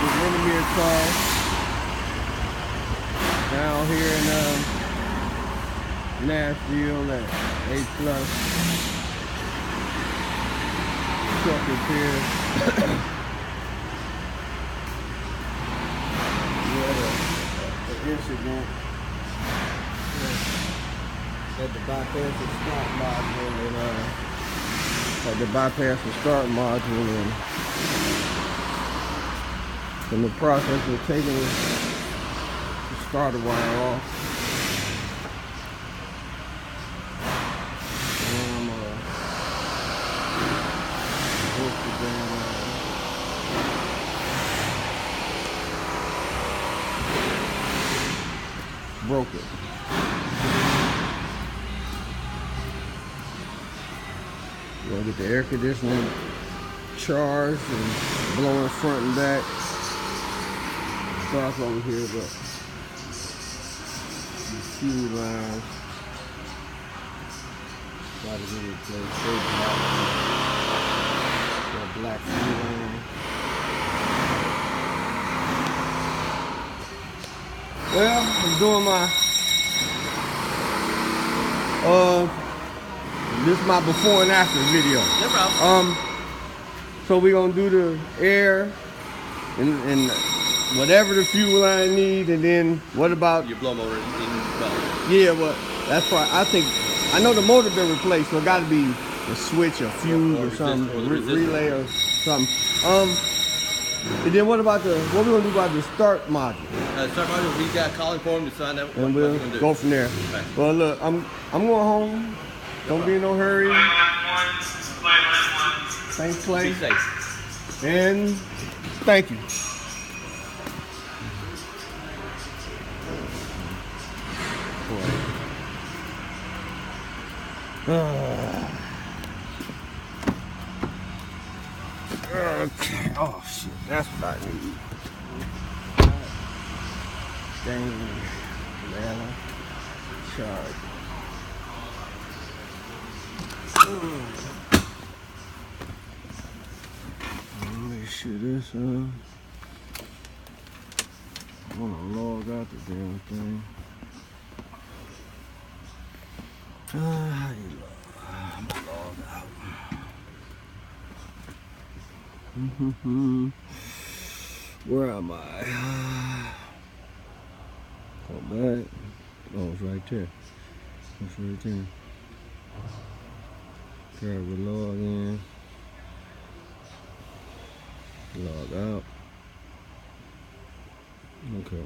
the Windermere car down here in Nashville at A+. Truck is here. We had an incident at the bypass and start module and in the process of taking the starter wire off. Broke it. We're gonna get the air conditioning charged and blowing front and back. Starts over here, but the fuel lines gotta be replaced. That black fuel line. Well, I'm doing my this is my before and after video. No problem. So we're gonna do the air and whatever the fuel line need, and then what about your blow motor in well. Yeah, well, that's why I know the motor been replaced, so it gotta be a switch, a fuse, or something, relay or something. And then what we gonna do about the start module? Start module, we got calling for him to sign up. And we'll go from there. Okay. Well, look, I'm going home. Don't be in no hurry. Thanks, Clay. Be safe. And thank you. Okay. Oh shit, that's what I need. Dang, man, charge. Make sure this I wanna log out the damn thing. How do you log? I'm gonna log out. Where am I? Go back. Oh, it's right there. It's right there. Okay, we log in. Log out. Okay.